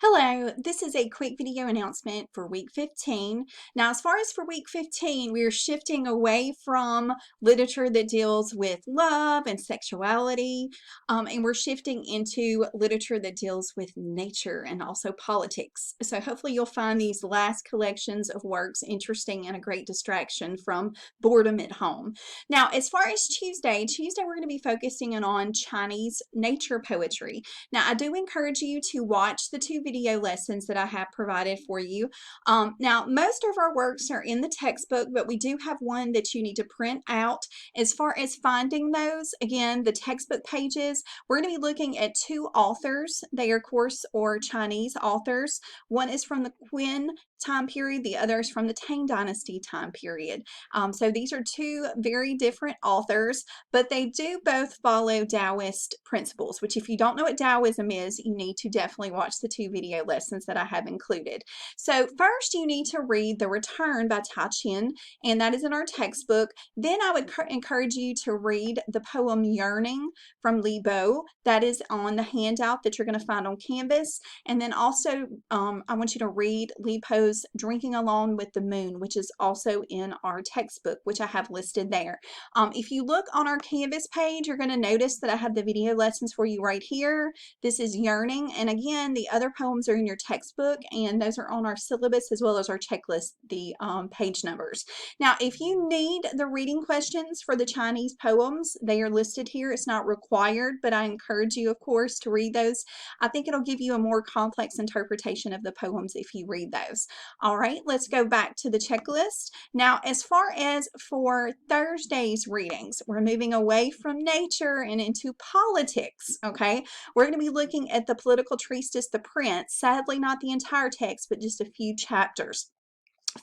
Hello, this is a quick video announcement for week 15. Now, as far as for week 15, we are shifting away from literature that deals with love and sexuality, and we're shifting into literature that deals with nature and also politics. So hopefully you'll find these last collections of works interesting and a great distraction from boredom at home. Now, as far as Tuesday we're going to be focusing on Chinese nature poetry. Now, I do encourage you to watch the two video lessons that I have provided for you. Now, most of our works are in the textbook, but we do have one that you need to print out. As far as finding those, again, the textbook pages, we're going to be looking at two authors. They are course or Chinese authors. One is from the Qin time period, the other is from the Tang Dynasty time period. So these are two very different authors, but they do both follow Taoist principles, which if you don't know what Taoism is, you need to definitely watch the two video lessons that I have included. So first you need to read The Return by Tai Chin, and that is in our textbook. Then I would encourage you to read the poem Yearning from Li Bo. That is on the handout that you're going to find on Canvas. And then also I want you to read Li Po's Drinking Along with the Moon, which is also in our textbook, which I have listed there. If you look on our Canvas page, you're going to notice that I have the video lessons for you right here. This is Yearning, and again, the other poems are in your textbook, and those are on our syllabus as well as our checklist, the page numbers. Now, if you need the reading questions for the Chinese poems, they are listed here. It's not required, but I encourage you, of course, to read those. I think it'll give you a more complex interpretation of the poems if you read those. All right, let's go back to the checklist. Now, as far as for Thursday's readings, we're moving away from nature and into politics, okay? We're going to be looking at the political treatise, The Prince. Sadly, not the entire text, but just a few chapters.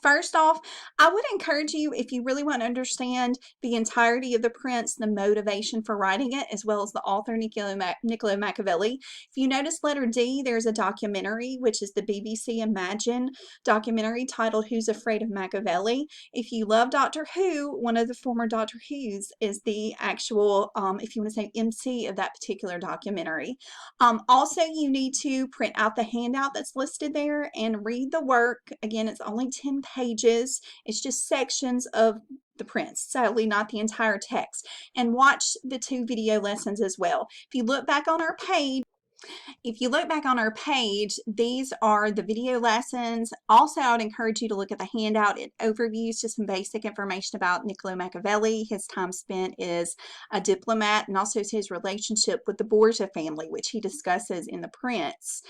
First off, I would encourage you, if you really want to understand the entirety of The Prince, the motivation for writing it, as well as the author, Niccolo Machiavelli. If you notice letter D, there's a documentary, which is the BBC Imagine documentary titled Who's Afraid of Machiavelli? If you love Doctor Who, one of the former Doctor Who's is the actual, if you want to say, MC of that particular documentary. Also, you need to print out the handout that's listed there and read the work. Again, it's only 10 pages. It's just sections of The Prince, sadly not the entire text. And watch the two video lessons as well. If you look back on our page, these are the video lessons. Also, I would encourage you to look at the handout. It overviews just some basic information about Niccolo Machiavelli, his time spent as a diplomat, and also his relationship with the Borgia family, which he discusses in The Prince.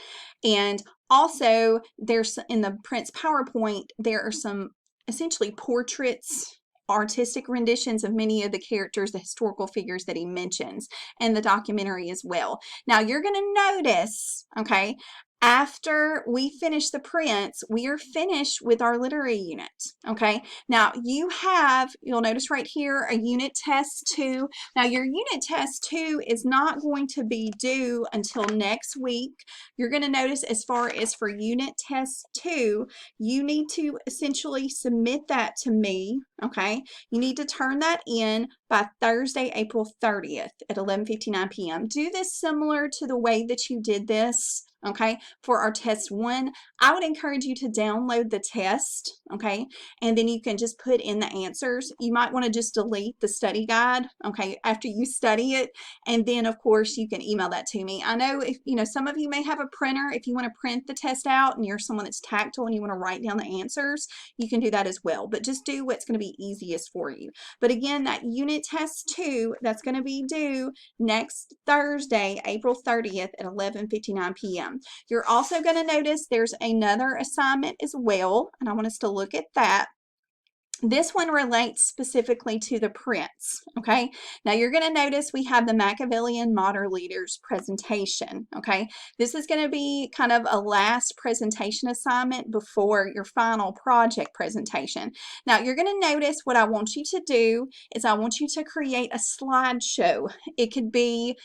And also, there's in the Prince PowerPoint, there are some essentially portraits, artistic renditions of many of the characters, the historical figures that he mentions, and the documentary as well. Now, you're going to notice, okay, after we finish The Prince, we are finished with our literary unit, okay? Now, you'll notice right here, a unit test 2. Now, your unit test 2 is not going to be due until next week. You're going to notice as far as for unit test 2, you need to essentially submit that to me, okay? You need to turn that in by Thursday, April 30th at 11:59 p.m. Do this similar to the way that you did this, okay, for our test 1. I would encourage you to download the test, okay, and then you can just put in the answers. You might want to just delete the study guide, okay, after you study it, and then of course you can email that to me. I know if some of you may have a printer. If you want to print the test out and you're someone that's tactile and you want to write down the answers, you can do that as well, but just do what's going to be easiest for you. But again, that unit test 2, that's going to be due next Thursday, April 30th at 11:59 p.m. You're also going to notice there's another assignment as well, and I want us to look at that. This one relates specifically to The Prince, okay? Now, you're going to notice we have the Machiavellian Modern Leaders presentation, okay? This is going to be kind of a last presentation assignment before your final project presentation. Now, you're going to notice what I want you to do is I want you to create a slideshow. It could be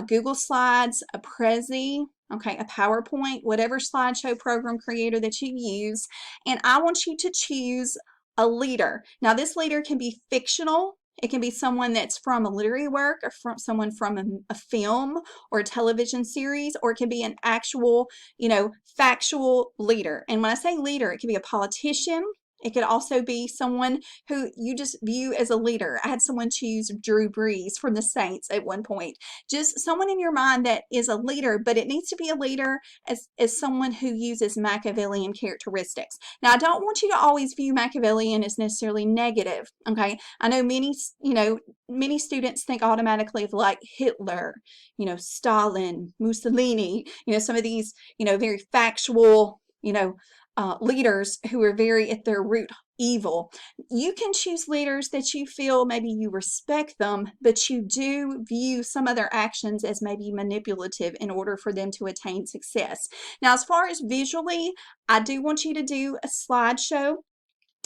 Google Slides, a Prezi, okay, a PowerPoint, whatever slideshow program creator that you use, and I want you to choose a leader. Now, this leader can be fictional. It can be someone that's from a literary work or from someone from a film or a television series, or it can be an actual, factual leader. And when I say leader, it can be a politician. It could also be someone who you just view as a leader. I had someone choose Drew Brees from the Saints at one point. Just someone in your mind that is a leader, but it needs to be a leader as someone who uses Machiavellian characteristics. Now, I don't want you to always view Machiavellian as necessarily negative, okay? I know many students think automatically of like Hitler, Stalin, Mussolini, some of these, very factual, leaders who are very at their root evil. You can choose leaders that you feel maybe you respect them, but you do view some of their actions as maybe manipulative in order for them to attain success. Now, as far as visually, I do want you to do a slideshow.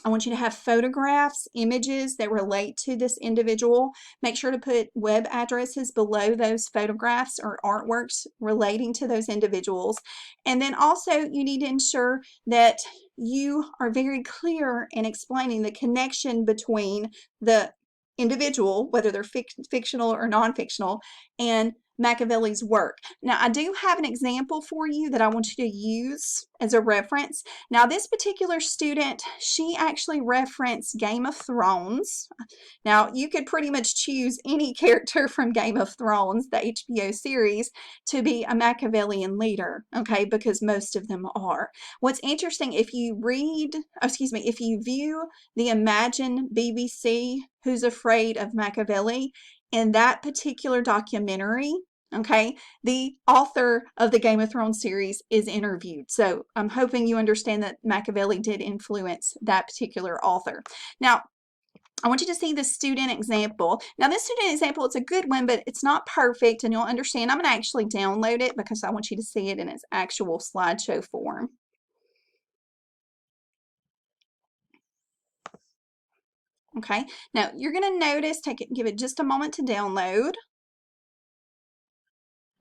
I want you to have photographs, images that relate to this individual. Make sure to put web addresses below those photographs or artworks relating to those individuals. And then also you need to ensure that you are very clear in explaining the connection between the individual, whether they're fictional or non-fictional, and Machiavelli's work. Now, I do have an example for you that I want you to use as a reference. Now, this particular student, she actually referenced Game of Thrones. Now, you could pretty much choose any character from Game of Thrones, the HBO series, to be a Machiavellian leader, okay, because most of them are. What's interesting, if you view the Imagine BBC, Who's Afraid of Machiavelli, in that particular documentary, okay, the author of the Game of Thrones series is interviewed. So I'm hoping you understand that Machiavelli did influence that particular author. Now, I want you to see the student example. Now, this student example, it's a good one, but it's not perfect, and you'll understand. I'm going to actually download it because I want you to see it in its actual slideshow form. Okay, now you're going to notice, give it just a moment to download.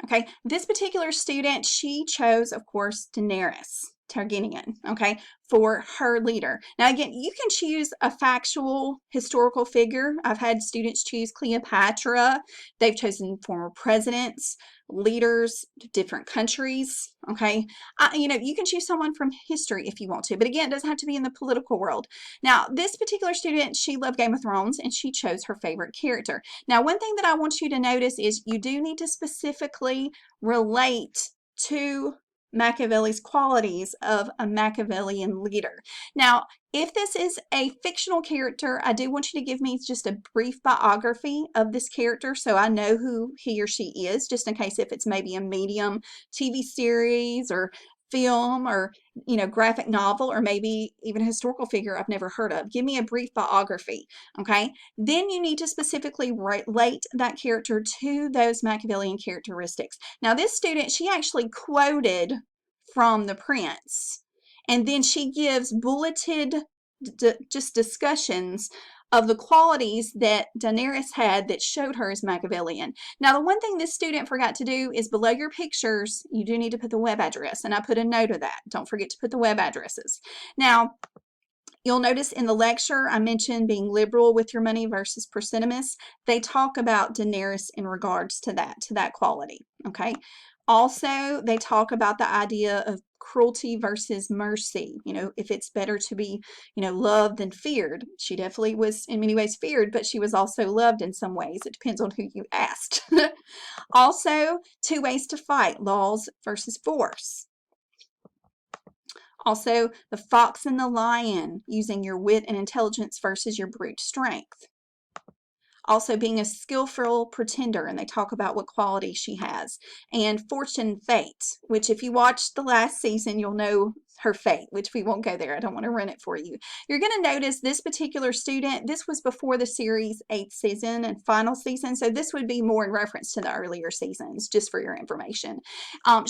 Okay, this particular student, she chose, of course, Daenerys Targaryen, okay, for her leader. Now, again, you can choose a factual historical figure. I've had students choose Cleopatra. They've chosen former presidents, leaders, different countries, okay. You can choose someone from history if you want to, but again, it doesn't have to be in the political world. Now, this particular student, she loved Game of Thrones, and she chose her favorite character. Now, one thing that I want you to notice is you do need to specifically relate to Machiavelli's qualities of a Machiavellian leader. Now, if this is a fictional character, I do want you to give me just a brief biography of this character so I know who he or she is, just in case if it's maybe a medium TV series or film or graphic novel, or maybe even a historical figure I've never heard of. Give me a brief biography, okay? Then you need to specifically relate that character to those Machiavellian characteristics. Now, this student, she actually quoted from The Prince, and then she gives bulleted just discussions of the qualities that Daenerys had that showed her as Machiavellian. Now, the one thing this student forgot to do is below your pictures, you do need to put the web address, and I put a note of that. Don't forget to put the web addresses. Now, you'll notice in the lecture, I mentioned being liberal with your money versus persinimous. They talk about Daenerys in regards to that quality, okay? Also, they talk about the idea of cruelty versus mercy. If it's better to be, loved than feared. She definitely was in many ways feared, but she was also loved in some ways. It depends on who you asked. Also, two ways to fight, laws versus force. Also, the fox and the lion, using your wit and intelligence versus your brute strength. Also, being a skillful pretender, and they talk about what quality she has. And fortune and fate, which if you watched the last season, you'll know her fate, which we won't go there. I don't want to run it for you. You're going to notice this particular student, this was before the series' 8th season and final season, so this would be more in reference to the earlier seasons, just for your information.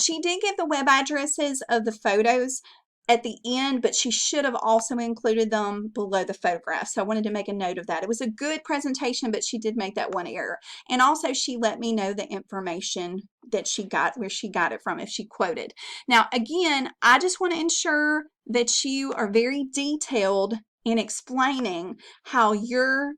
She did give the web addresses of the photos at the end, but she should have also included them below the photograph. So I wanted to make a note of that. It was a good presentation, but she did make that one error. And also she let me know the information that she got, where she got it from, if she quoted. Now, again, I just want to ensure that you are very detailed in explaining how your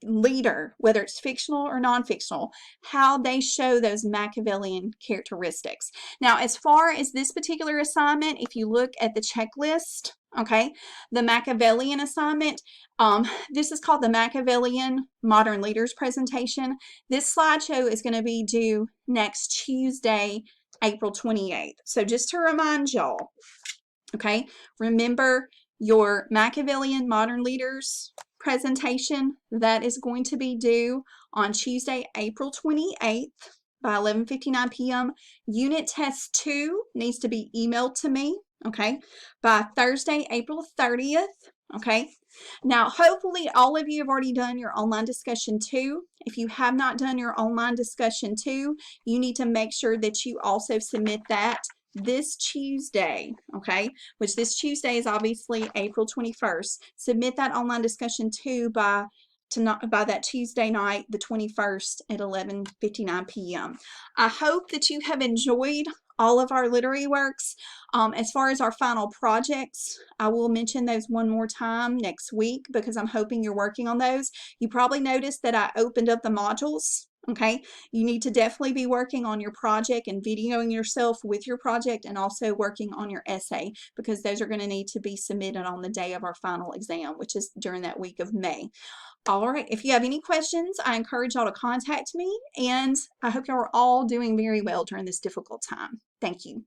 leader, whether it's fictional or non-fictional, how they show those Machiavellian characteristics. Now, as far as this particular assignment, if you look at the checklist, okay, the Machiavellian assignment, this is called the Machiavellian Modern Leaders presentation. This slideshow is going to be due next Tuesday, April 28th. So just to remind y'all, okay, remember your Machiavellian Modern Leaders presentation that is going to be due on Tuesday, April 28th by 11:59 p.m. Unit test 2 needs to be emailed to me, okay, by Thursday, April 30th, okay. Now, hopefully all of you have already done your online discussion 2. If you have not done your online discussion 2, you need to make sure that you also submit that this Tuesday, okay, which this Tuesday is obviously April 21st. Submit that online discussion 2 by that Tuesday night, the 21st at 11:59 p.m. I hope that you have enjoyed all of our literary works. As far as our final projects, I will mention those one more time next week because I'm hoping you're working on those. You probably noticed that I opened up the modules. Okay, you need to definitely be working on your project and videoing yourself with your project, and also working on your essay, because those are going to need to be submitted on the day of our final exam, which is during that week of May. All right, if you have any questions, I encourage y'all to contact me, and I hope y'all are all doing very well during this difficult time. Thank you.